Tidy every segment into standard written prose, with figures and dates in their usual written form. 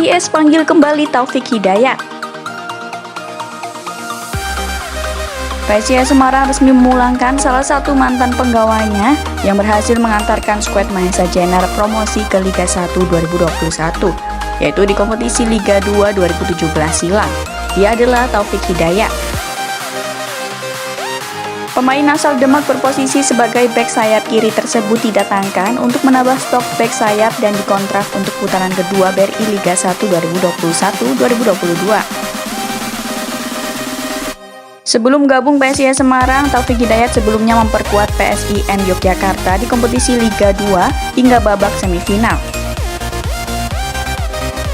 PSIS panggil kembali Taufik Hidayat. PSIS Semarang resmi memulangkan salah satu mantan penggawainya yang berhasil mengantarkan skuad Mahesa Jenar promosi ke Liga 1 2021, yaitu di kompetisi Liga 2 2017 silam. Dia adalah Taufik Hidayat. Pemain asal Demak berposisi sebagai bek sayap kiri tersebut didatangkan untuk menambah stok bek sayap dan dikontrak untuk putaran kedua BRI Liga 1 2021-2022. Sebelum gabung PSIS Semarang, Taufik Hidayat sebelumnya memperkuat PSIM Yogyakarta di kompetisi Liga 2 hingga babak semifinal.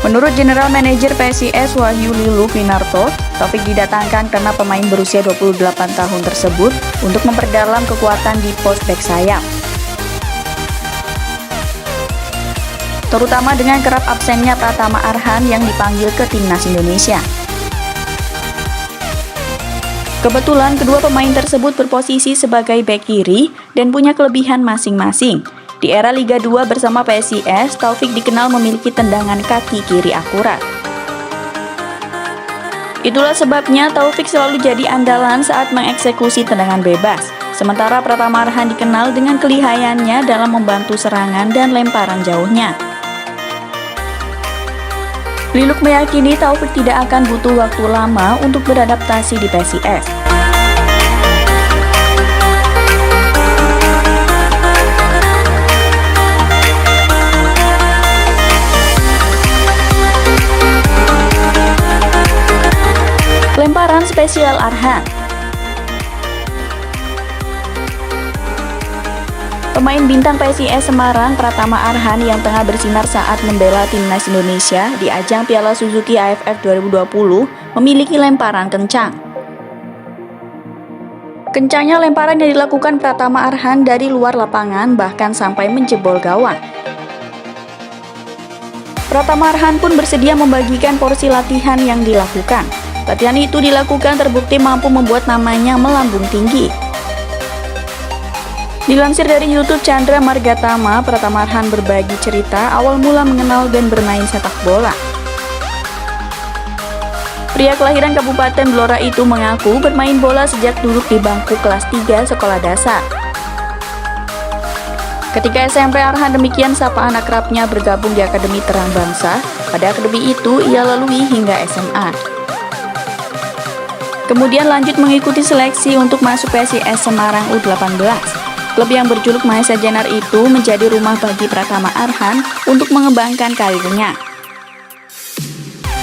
Menurut General Manager PSIS Wahyu Lilu Winarto, Taufik didatangkan karena pemain berusia 28 tahun tersebut untuk memperdalam kekuatan di pos bek sayap. Terutama dengan kerap absennya Pratama Arhan yang dipanggil ke Timnas Indonesia. Kebetulan kedua pemain tersebut berposisi sebagai bek kiri dan punya kelebihan masing-masing. Di era Liga 2 bersama PSIS, Taufik dikenal memiliki tendangan kaki kiri akurat. Itulah sebabnya Taufik selalu jadi andalan saat mengeksekusi tendangan bebas. Sementara Pratama Arhan dikenal dengan kelihayannya dalam membantu serangan dan lemparan jauhnya. Liluk meyakini Taufik tidak akan butuh waktu lama untuk beradaptasi di PSIS. Lemparan spesial Arhan. Pemain bintang PSIS Semarang Pratama Arhan yang tengah bersinar saat membela Timnas Indonesia di ajang Piala Suzuki AFF 2020 memiliki lemparan kencang. Kencangnya lemparan yang dilakukan Pratama Arhan dari luar lapangan bahkan sampai menjebol gawang. Pratama Arhan pun bersedia membagikan porsi latihan yang dilakukan. Latihan itu dilakukan terbukti mampu membuat namanya melambung tinggi. Dilansir dari YouTube Chandra Margatama, Pratama Arhan berbagi cerita awal mula mengenal dan bermain sepak bola. Pria kelahiran Kabupaten Blora itu mengaku bermain bola sejak duduk di bangku kelas 3 sekolah dasar. Ketika SMP, Arhan demikian sapaan akrabnya bergabung di Akademi Terang Bangsa. Pada akademi itu ia lalui hingga SMA. Kemudian lanjut mengikuti seleksi untuk masuk PSIS Semarang U18. Klub yang berjuluk Mahesa Jenar itu menjadi rumah bagi Pratama Arhan untuk mengembangkan karirnya.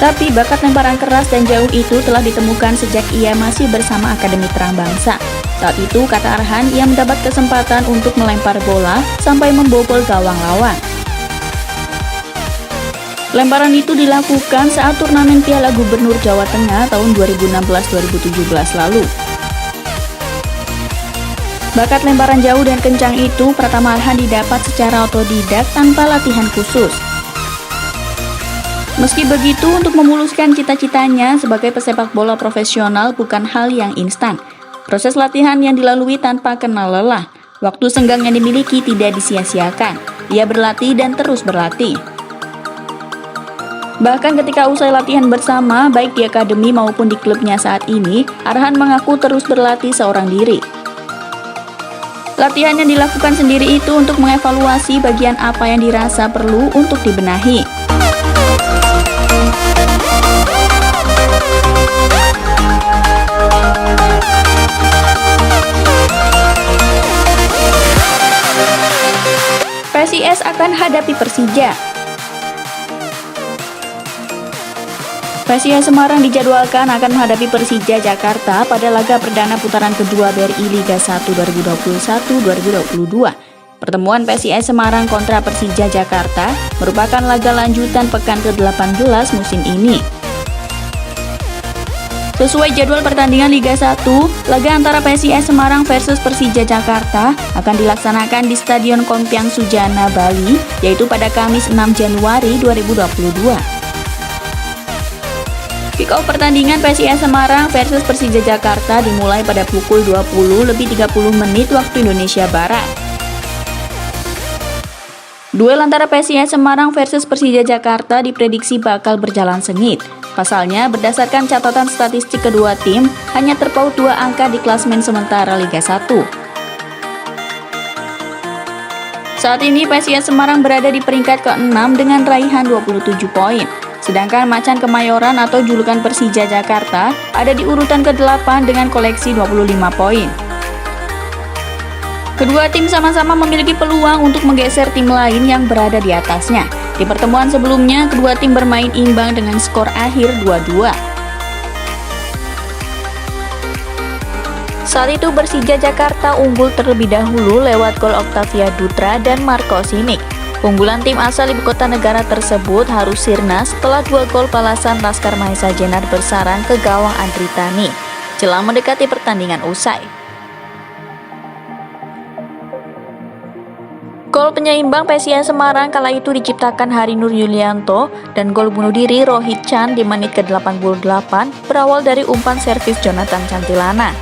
Tapi bakat lemparan keras dan jauh itu telah ditemukan sejak ia masih bersama Akademi Terang Bangsa. Saat itu, kata Arhan, ia mendapat kesempatan untuk melempar bola sampai membobol gawang lawan. Lemparan itu dilakukan saat turnamen Piala Gubernur Jawa Tengah tahun 2016-2017 lalu. Bakat lemparan jauh dan kencang itu Pratama Arhan didapat secara otodidak tanpa latihan khusus. Meski begitu, untuk memuluskan cita-citanya sebagai pesepak bola profesional bukan hal yang instan. Proses latihan yang dilalui tanpa kenal lelah. Waktu senggang yang dimiliki tidak disia-siakan. Ia berlatih dan terus berlatih. Bahkan ketika usai latihan bersama, baik di akademi maupun di klubnya saat ini, Arhan mengaku terus berlatih seorang diri. Latihan yang dilakukan sendiri itu untuk mengevaluasi bagian apa yang dirasa perlu untuk dibenahi. PSIS akan hadapi Persija. PSIS Semarang dijadwalkan akan menghadapi Persija Jakarta pada laga perdana putaran kedua BRI Liga 1 2021-2022. Pertemuan PSIS Semarang kontra Persija Jakarta merupakan laga lanjutan pekan ke-18 musim ini. Sesuai jadwal pertandingan Liga 1, laga antara PSIS Semarang versus Persija Jakarta akan dilaksanakan di Stadion Kompiang Sujana, Bali, yaitu pada Kamis 6 Januari 2022. Kick-off pertandingan PSIS Semarang versus Persija Jakarta dimulai pada pukul 20.30 waktu Indonesia Barat. Duel antara PSIS Semarang versus Persija Jakarta diprediksi bakal berjalan sengit. Pasalnya, berdasarkan catatan statistik kedua tim, hanya terpaut 2 angka di klasemen sementara Liga 1. Saat ini PSIS Semarang berada di peringkat ke-6 dengan raihan 27 poin. Sedangkan Macan Kemayoran atau julukan Persija Jakarta ada di urutan ke-8 dengan koleksi 25 poin. Kedua tim sama-sama memiliki peluang untuk menggeser tim lain yang berada di atasnya. Di pertemuan sebelumnya, kedua tim bermain imbang dengan skor akhir 2-2. Saat itu Persija Jakarta unggul terlebih dahulu lewat gol Octavia Dutra dan Marco Simic. Unggulan tim asal ibu kota negara tersebut harus sirna setelah 2 gol balasan Laskar Mahesa Jenar bersarang ke gawang Andri Tani jelang mendekati pertandingan usai. Gol penyeimbang PSIS Semarang kala itu diciptakan Hari Nur Yulianto dan gol bunuh diri Rohit Chan di menit ke-88 berawal dari umpan servis Jonathan Cantilana.